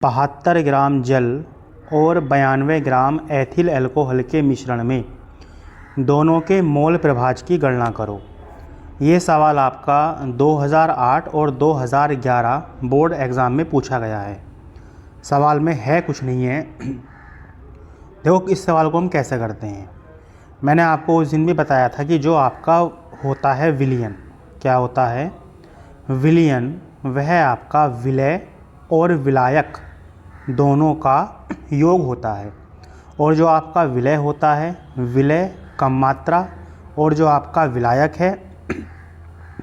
72 ग्राम जल और 92 ग्राम ethyl alcohol के मिश्रण में दोनों के मोल प्रभाज की गणना करो। ये सवाल आपका 2008 और 2011 बोर्ड एग्ज़ाम में पूछा गया है। सवाल में है कुछ नहीं है। देखो इस सवाल को हम कैसे करते हैं। मैंने आपको उस दिन भी बताया था कि जो आपका होता है विलयन, क्या होता है विलयन, वह आपका विलय और विलायक दोनों का योग होता है। और जो आपका विलय होता है, विलय कम मात्रा, और जो आपका विलायक है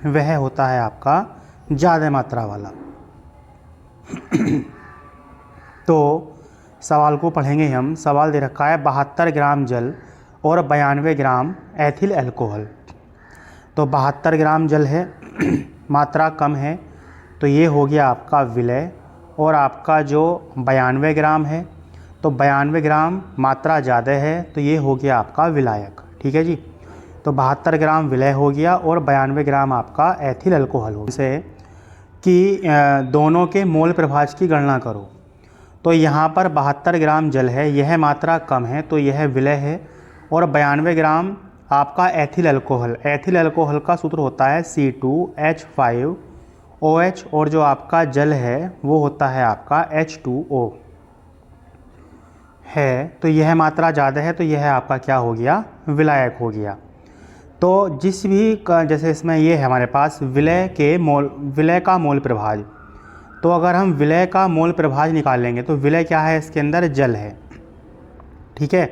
वह होता है आपका ज़्यादा मात्रा वाला। तो सवाल को पढ़ेंगे हम। सवाल दे रखा है 72 ग्राम जल और 92 ग्राम एथिल अल्कोहल। तो 72 ग्राम जल है, मात्रा कम है, तो ये हो गया आपका विलय। और आपका जो 92 ग्राम है, तो 92 ग्राम मात्रा ज़्यादा है, तो ये हो गया आपका विलायक। ठीक है जी। तो 72 ग्राम विलय हो गया और 92 ग्राम आपका एथिल अल्कोहल हो गया। कि दोनों के मोल प्रभाज की गणना करो। तो यहाँ पर 72 ग्राम जल है, यह मात्रा कम है, तो यह विलय है। और 92 ग्राम आपका एथिल अल्कोहल। एथिल अल्कोहल का सूत्र होता है C2H5OH, और जो आपका जल है वो होता है आपका H2O है। तो यह मात्रा ज़्यादा है, तो यह आपका क्या हो गया, विलायक हो गया। तो जिस भी जैसे इसमें ये है हमारे पास विलय का मोल प्रभाज। तो अगर हम विलय का मोल प्रभाज निकालेंगे तो विलय क्या है, इसके अंदर जल है। ठीक है।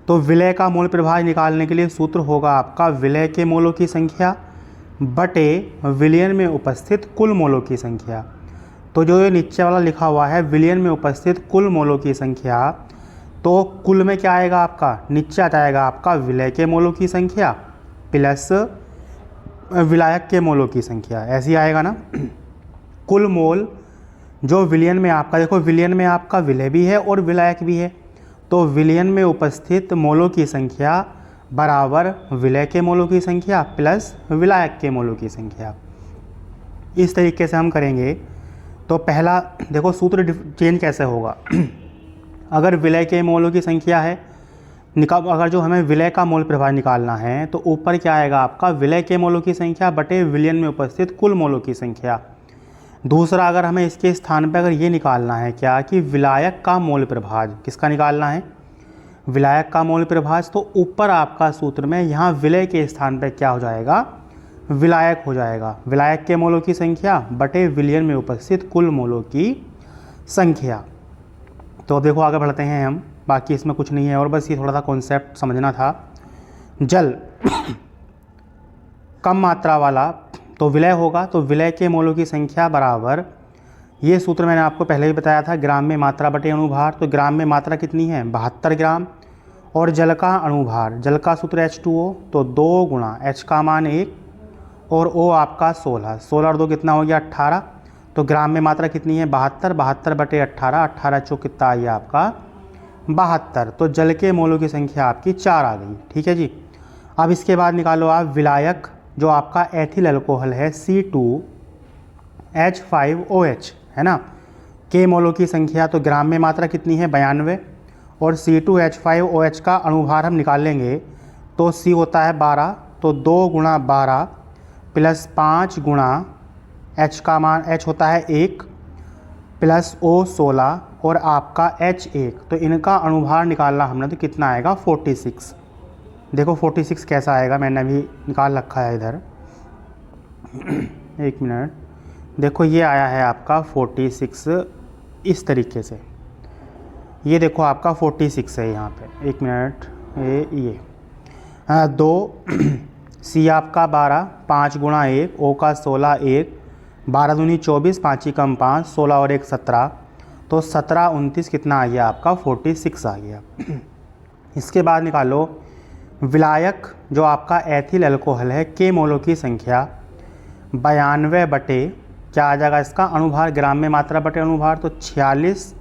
तो विलय का मोल प्रभाज निकालने के लिए सूत्र होगा आपका विलय के मोलों की संख्या बटे विलयन में उपस्थित कुल मोलों की संख्या। तो जो ये नीचे वाला लिखा हुआ है विलयन में उपस्थित कुल मोलों की संख्या, तो कुल में क्या आएगा आपका, नीचे आ जाएगा आपका विलय के मोलों की संख्या प्लस विलायक के मोलों की संख्या, ऐसे ही आएगा ना। कुल मोल जो विलयन में आपका, देखो विलयन में आपका विलय भी है और विलायक भी है, तो विलयन में उपस्थित मोलों की संख्या बराबर विलय के मोलों की संख्या प्लस विलायक के मोलों की संख्या। इस तरीके से हम करेंगे। तो पहला देखो सूत्र चेंज कैसे होगा। अगर विलय के मोलों की संख्या है अगर जो हमें विलय का मोल प्रभाज निकालना है, तो ऊपर क्या आएगा आपका विलय के मोलों की संख्या बटे विलयन में उपस्थित कुल मोलों की संख्या। दूसरा, अगर हमें इसके स्थान पर अगर ये निकालना है क्या कि विलायक का मोल प्रभाज, किसका निकालना है, विलायक का मोल प्रभाज, तो ऊपर आपका सूत्र में यहाँ विलय के स्थान पर क्या हो जाएगा, विलायक हो जाएगा। विलायक के मोलों की संख्या बटे विलयन में उपस्थित कुल मोलों की संख्या। तो देखो आगे बढ़ते हैं हम। बाकी इसमें कुछ नहीं है और बस ये थोड़ा सा कॉन्सेप्ट समझना था। जल कम मात्रा वाला तो विलय होगा, तो विलय के मोलों की संख्या बराबर, ये सूत्र मैंने आपको पहले ही बताया था, ग्राम में मात्रा बटे अणुभार। तो ग्राम में मात्रा कितनी है, 72 ग्राम। और जल का अणुभार, जल का सूत्र H2O, तो 2 गुणा H का मान 1 और O आपका 16। 16 और 2 कितना हो गया, 18। तो ग्राम में मात्रा कितनी है, 72। 72 बटे 18, 18 चौक कितना आ गया आपका 72। तो जल के मोलों की संख्या आपकी 4 आ गई। ठीक है जी। अब इसके बाद निकालो आप विलायक, जो आपका एथिल अल्कोहल है C2H5OH है ना, के मोलों की संख्या। तो ग्राम में मात्रा कितनी है, 92। और C2H5OH का अणुभार हम निकालेंगे तो C होता है 12, तो 2 गुणा 12 प्लस 5 गुणा H का मान, H होता है 1 प्लस O 16 और आपका H 1। तो इनका अणुभार निकालना हमने, तो कितना आएगा 46। देखो 46 कैसा आएगा, मैंने अभी निकाल रखा है इधर, एक मिनट। देखो ये आया है आपका 46 इस तरीके से। ये देखो आपका 46 है यहाँ पे, एक मिनट, ये 2 C आपका 12, 5 गुणा 1, O का 16, 1, 12 दूनी 24, 5 कम 5, 16 और 1 17। तो 17 29 कितना आ गया आपका 46 आ गया। इसके बाद निकालो विलायक, जो आपका एथिल अल्कोहल है, के मोलों की संख्या 92 बटे क्या आ जाएगा इसका अणुभार, ग्राम में मात्रा बटे अणुभार, तो 46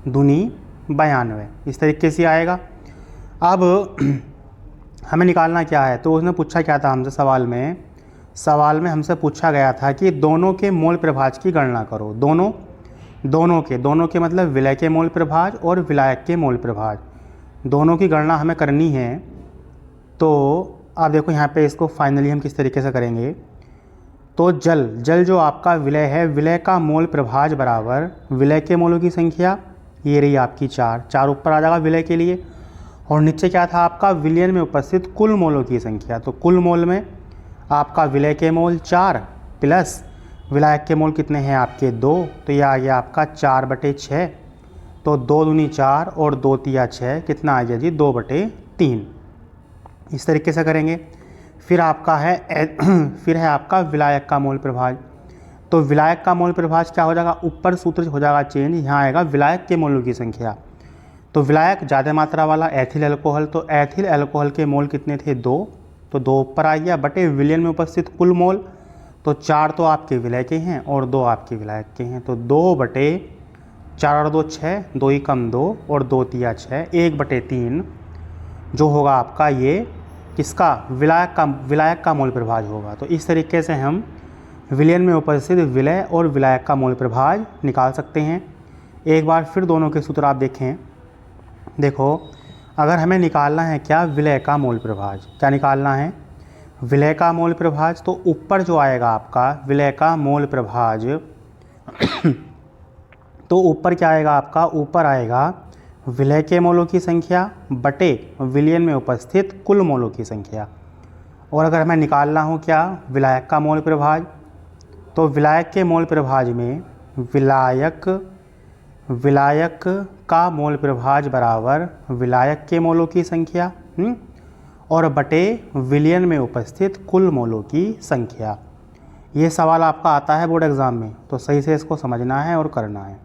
दूनी 92 इस तरीके से आएगा। अब हमें निकालना क्या है, तो उसने पूछा क्या था हमसे सवाल में हमसे पूछा गया था कि दोनों के मोल प्रभाज की गणना करो। दोनों दोनों के मतलब विलय के मोल प्रभाज और विलायक के मोल प्रभाज, दोनों की गणना हमें करनी है। तो आप देखो यहाँ पे इसको फाइनली हम किस तरीके से करेंगे। तो जल जो आपका विलय है, विलय का मोल प्रभाज बराबर विलय के मोलों की संख्या, ये रही आपकी 4 ऊपर आ जाएगा विलय के लिए, और नीचे क्या था आपका, विलयन में उपस्थित कुल मोलों की संख्या। तो कुल मोल में आपका विलय के मोल 4 प्लस विलायक के मोल कितने हैं आपके 2, तो यह आ गया आपका 4/6। तो 2 दूनी 4 और 2 तिया 6, कितना आ गया जी 2/3। इस तरीके से करेंगे। फिर आपका है फिर है आपका विलायक का मोल प्रभाज। तो विलायक का मोल प्रभाज क्या हो जाएगा, ऊपर सूत्र हो जाएगा चेंज, यहाँ आएगा विलायक के मोलों की संख्या। तो विलायक ज़्यादा मात्रा वाला एथिल अल्कोहल, तो एथिल अल्कोहल के मोल कितने थे 2, तो 2 ऊपर आ गया बटे विलयन में उपस्थित कुल मोल। तो 4 तो आपके विलय के हैं और 2 आपके विलायक के हैं। तो 2/4 और 2 6, 2 ही कम 2 और 2 तिया 6, 1/3 जो होगा आपका ये किसका, विलायक का मोल प्रभाज होगा। तो इस तरीके से हम विलयन में उपस्थित विलय और विलायक का मोल प्रभाज निकाल सकते हैं। एक बार फिर दोनों के सूत्र आप देखें। देखो अगर हमें निकालना है क्या, विलय का मोल प्रभाज, क्या निकालना है, विलय का मोल प्रभाज, तो ऊपर जो आएगा आपका विलय का मोल प्रभाज तो ऊपर क्या आएगा आपका, ऊपर आएगा विलय के मोलों की संख्या बटे विलयन में उपस्थित कुल मोलों की संख्या। और अगर हमें निकालना हो क्या, विलायक का मोल प्रभाज, तो विलायक के मोल प्रभाज में विलायक का मोल प्रभाज बराबर विलायक के मोलों की संख्या और बटे विलयन में उपस्थित कुल मोलों की संख्या। ये सवाल आपका आता है बोर्ड एग्ज़ाम में, तो सही से इसको समझना है और करना है।